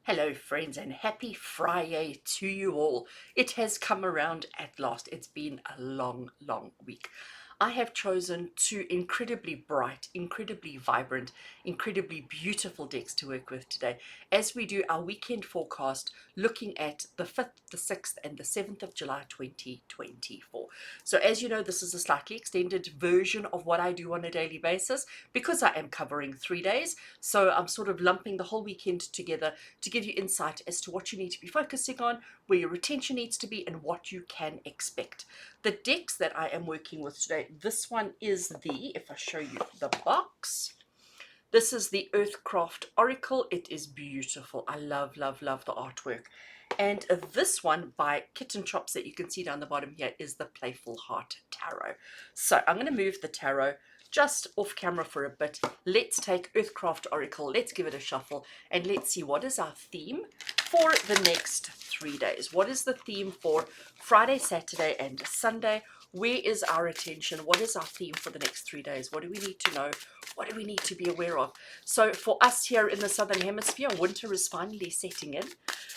Hello friends, and happy Friday to you all. It has come around at last. It's been a long week. I have chosen two incredibly bright, incredibly vibrant, incredibly beautiful decks to work with today as we do our weekend forecast looking at the 5th, the 6th and the 7th of July 2024. So as you know, this is a slightly extended version of what I do on a daily basis because I am covering 3 days. So I'm sort of lumping the whole weekend together to give you insight as to what you need to be focusing on, where your retention needs to be, and what you can expect. The decks that I am working with today, this one is if I show you the box, this is the Earthcraft Oracle. It is beautiful. I love the artwork. And this one by Kitten Chops that you can see down the bottom here is the Playful Heart Tarot. So I'm going to move the tarot just off camera for a bit. Let's take Earthcraft Oracle, let's give it a shuffle, and let's see what is our theme for the next 3 days. What is the theme for Friday, Saturday, and Sunday? Where is our attention? What is our theme for the next 3 days? What do we need to know? What do we need to be aware of? So for us here in the Southern Hemisphere, winter is finally setting in.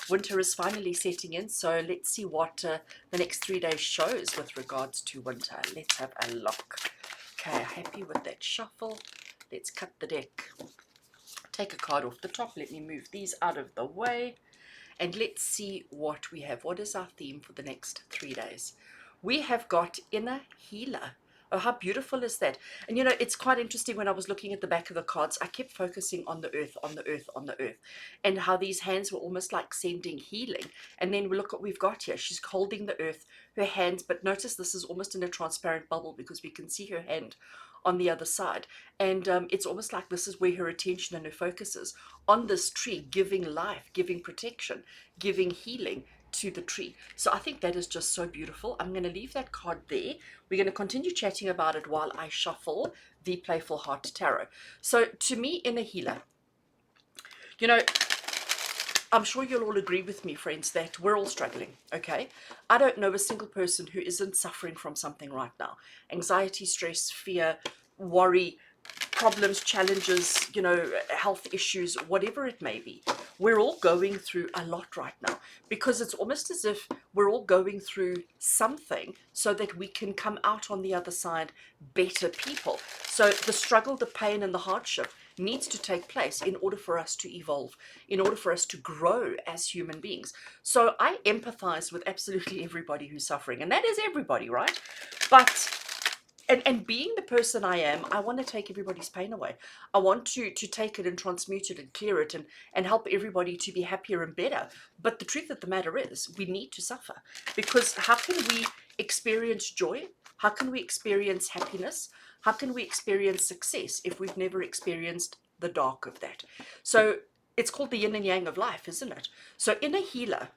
Winter is finally setting in. So let's see what the next 3 days shows with regards to winter. Let's have a look. Okay, happy with that shuffle. Let's cut the deck. Take a card off the top. Let me move these out of the way. And let's see what we have. What is our theme for the next 3 days? We have got Inner Healer. Oh, how beautiful is that? And you know, it's quite interesting. When I was looking at the back of the cards, I kept focusing on the earth, on the earth, on the earth, and how these hands were almost like sending healing. And then look what we've got here. She's holding the earth, her hands, but notice this is almost in a transparent bubble because we can see her hand on the other side. And it's almost like this is where her attention and her focus is on this tree, giving life, giving protection, giving healing to the tree. So I think that is just so beautiful. I'm going to leave that card there. We're going to continue chatting about it while I shuffle the Playful Heart Tarot. So to me, Inner Healer, you know, I'm sure you'll all agree with me, friends, that we're all struggling, okay? I don't know a single person who isn't suffering from something right now. Anxiety, stress, fear, worry, problems, challenges, you know, health issues, whatever it may be. We're all going through a lot right now because it's almost as if we're all going through something so that we can come out on the other side better people. So the struggle, the pain, and the hardship needs to take place in order for us to evolve, in order for us to grow as human beings. So I empathize with absolutely everybody who's suffering, and that is everybody, right? But and being the person I am, I want to take everybody's pain away. I want to take it and transmute it and clear it and help everybody to be happier and better. But the truth of the matter is, we need to suffer, because how can we experience joy? How can we experience happiness? How can we experience success if we've never experienced the dark of that? So it's called the yin and yang of life, isn't it? So Inner Healer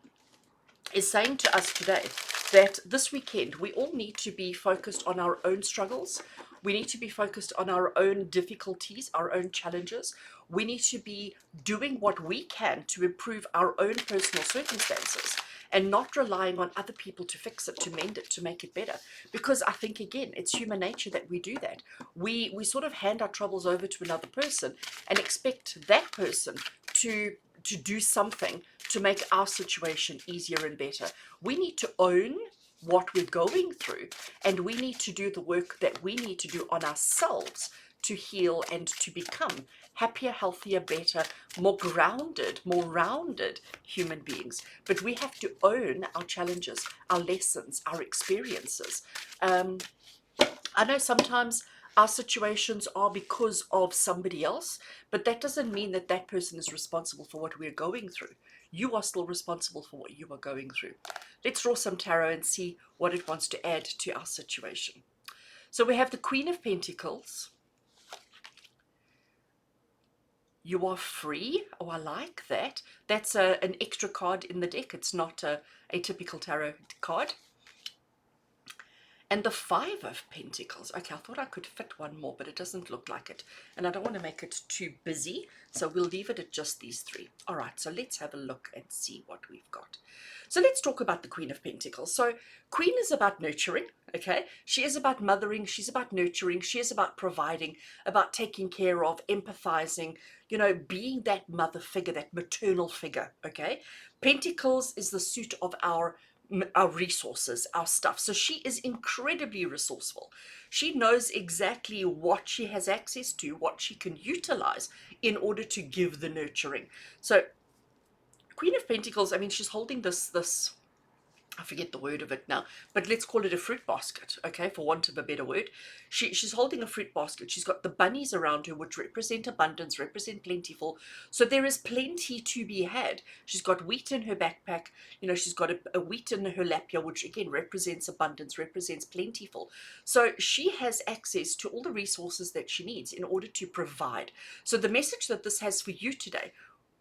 is saying to us today that this weekend we all need to be focused on our own struggles. We need to be focused on our own difficulties, our own challenges. We need to be doing what we can to improve our own personal circumstances and not relying on other people to fix it, to mend it, to make it better. Because I think, again, it's human nature that we do that. We sort of hand our troubles over to another person and expect that person to do something to make our situation easier and better. We need to own what we're going through, and we need to do the work that we need to do on ourselves to heal and to become happier, healthier, better, more grounded, more rounded human beings. But we have to own our challenges, our lessons, our experiences. I know sometimes our situations are because of somebody else, but that doesn't mean that that person is responsible for what we're going through. You are still responsible for what you are going through. Let's draw some tarot and see what it wants to add to our situation. So we have the Queen of Pentacles. You are free. Oh, I like that. That's an extra card in the deck. It's not a typical tarot card. And the Five of Pentacles. Okay, I thought I could fit one more, but it doesn't look like it. And I don't want to make it too busy, so we'll leave it at just these three. All right, so let's have a look and see what we've got. So let's talk about the Queen of Pentacles. So Queen is about nurturing, okay? She is about mothering, she's about nurturing, she is about providing, about taking care of, empathizing, you know, being that mother figure, that maternal figure, okay? Pentacles is the suit of our resources, our stuff. So she is incredibly resourceful. She knows exactly what she has access to, what she can utilize in order to give the nurturing. So Queen of Pentacles, I mean, she's holding this I forget the word of it now, but let's call it a fruit basket, okay, for want of a better word. She's holding a fruit basket. She's got the bunnies around her, which represent abundance, represent plentiful. So there is plenty to be had. She's got wheat in her backpack. You know, she's got a wheat in her lap here, which again represents abundance, represents plentiful. So she has access to all the resources that she needs in order to provide. So the message that this has for you today: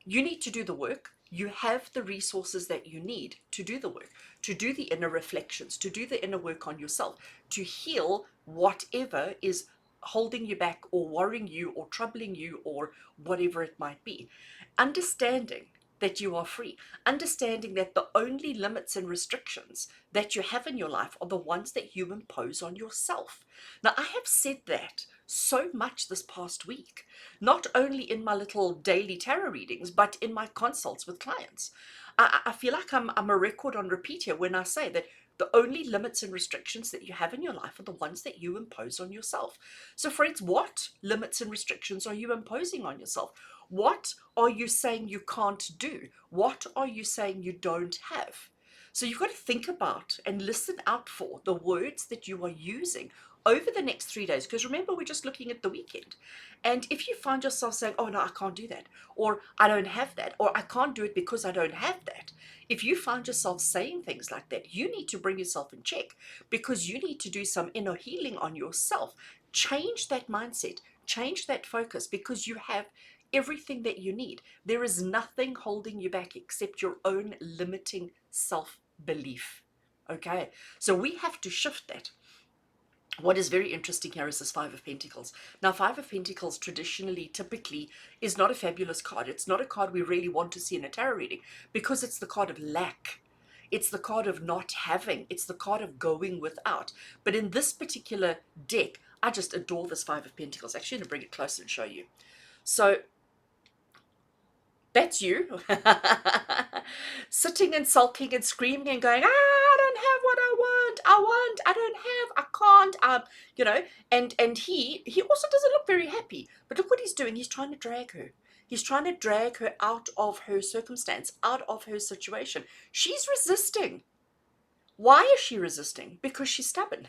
you need to do the work. You have the resources that you need to do the work, to do the inner reflections, to do the inner work on yourself, to heal whatever is holding you back or worrying you or troubling you or whatever it might be. Understanding that you are free, understanding that the only limits and restrictions that you have in your life are the ones that you impose on yourself. Now, I have said that so much this past week, not only in my little daily tarot readings, but in my consults with clients. I feel like I'm a record on repeat here when I say that the only limits and restrictions that you have in your life are the ones that you impose on yourself. So, friends, what limits and restrictions are you imposing on yourself? What are you saying you can't do? What are you saying you don't have? So you've got to think about and listen out for the words that you are using over the next 3 days. Because remember, we're just looking at the weekend. And if you find yourself saying, oh, no, I can't do that, or I don't have that, or I can't do it because I don't have that, if you find yourself saying things like that, you need to bring yourself in check, because you need to do some inner healing on yourself. Change that mindset, change that focus, because you have everything that you need. There is nothing holding you back except your own limiting self-belief. Okay, so we have to shift that. What is very interesting here is this Five of Pentacles. Now, Five of Pentacles traditionally, typically, is not a fabulous card. It's not a card we really want to see in a tarot reading, because it's the card of lack. It's the card of not having. It's the card of going without. But in this particular deck, I just adore this Five of Pentacles. Actually, I'm going to bring it closer and show you. So that's you sitting and sulking and screaming and going, I don't have what I don't have, I can't, you know, and he also doesn't look very happy. But look what he's doing. He's trying to drag her. He's trying to drag her out of her circumstance, out of her situation. She's resisting. Why is she resisting? Because she's stubborn.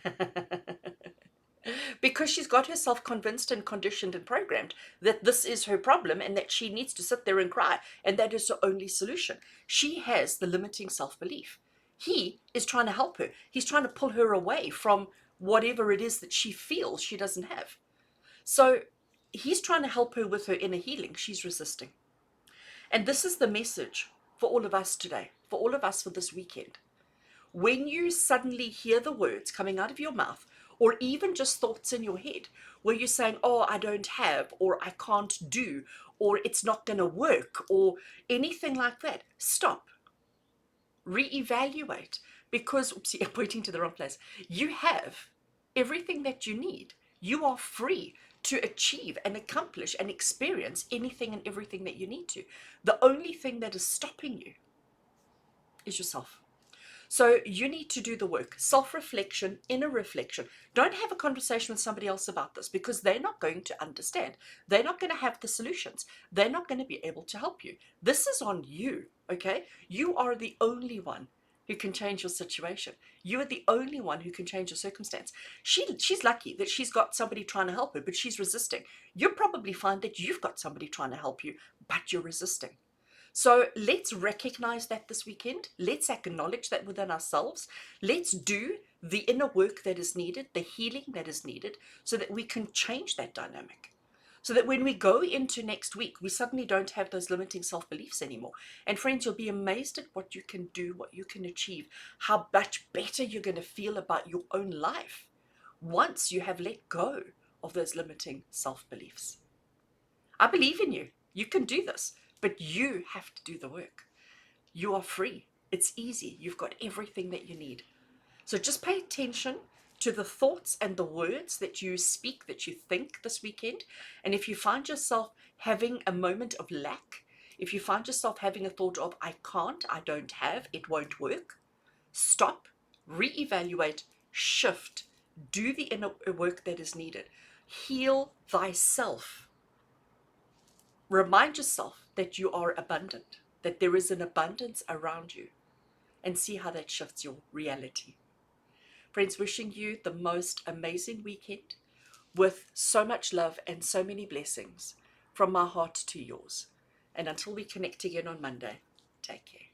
Because she's got herself convinced and conditioned and programmed that this is her problem and that she needs to sit there and cry, and that is her only solution. She has the limiting self-belief. He is trying to help her. He's trying to pull her away from whatever it is that she feels she doesn't have. So he's trying to help her with her inner healing. She's resisting. And this is the message for all of us today, for all of us for this weekend. When you suddenly hear the words coming out of your mouth, or even just thoughts in your head, where you're saying, oh, I don't have, or I can't do, or it's not going to work, or anything like that, stop. Reevaluate. Because, oopsie, I'm pointing to the wrong place. You have everything that you need. You are free to achieve and accomplish and experience anything and everything that you need to. The only thing that is stopping you is yourself. So you need to do the work, self-reflection, inner reflection. Don't have a conversation with somebody else about this, because they're not going to understand. They're not going to have the solutions. They're not going to be able to help you. This is on you, okay? You are the only one who can change your situation. You are the only one who can change your circumstance. She's lucky that she's got somebody trying to help her, but she's resisting. You'll probably find that you've got somebody trying to help you, but you're resisting. So let's recognize that this weekend. Let's acknowledge that within ourselves. Let's do the inner work that is needed, the healing that is needed, so that we can change that dynamic. so that when we go into next week, we suddenly don't have those limiting self-beliefs anymore. And friends, you'll be amazed at what you can do, what you can achieve, how much better you're going to feel about your own life once you have let go of those limiting self-beliefs. I believe in you. You can do this, but you have to do the work. You are free. It's easy. You've got everything that you need. So just pay attention to the thoughts and the words that you speak, that you think this weekend. And if you find yourself having a moment of lack, if you find yourself having a thought of, I can't, I don't have, it won't work, stop, reevaluate, shift, do the inner work that is needed. Heal thyself. Remind yourself that you are abundant, that there is an abundance around you, and see how that shifts your reality. Friends, wishing you the most amazing weekend with so much love and so many blessings from my heart to yours. And until we connect again on Monday, take care.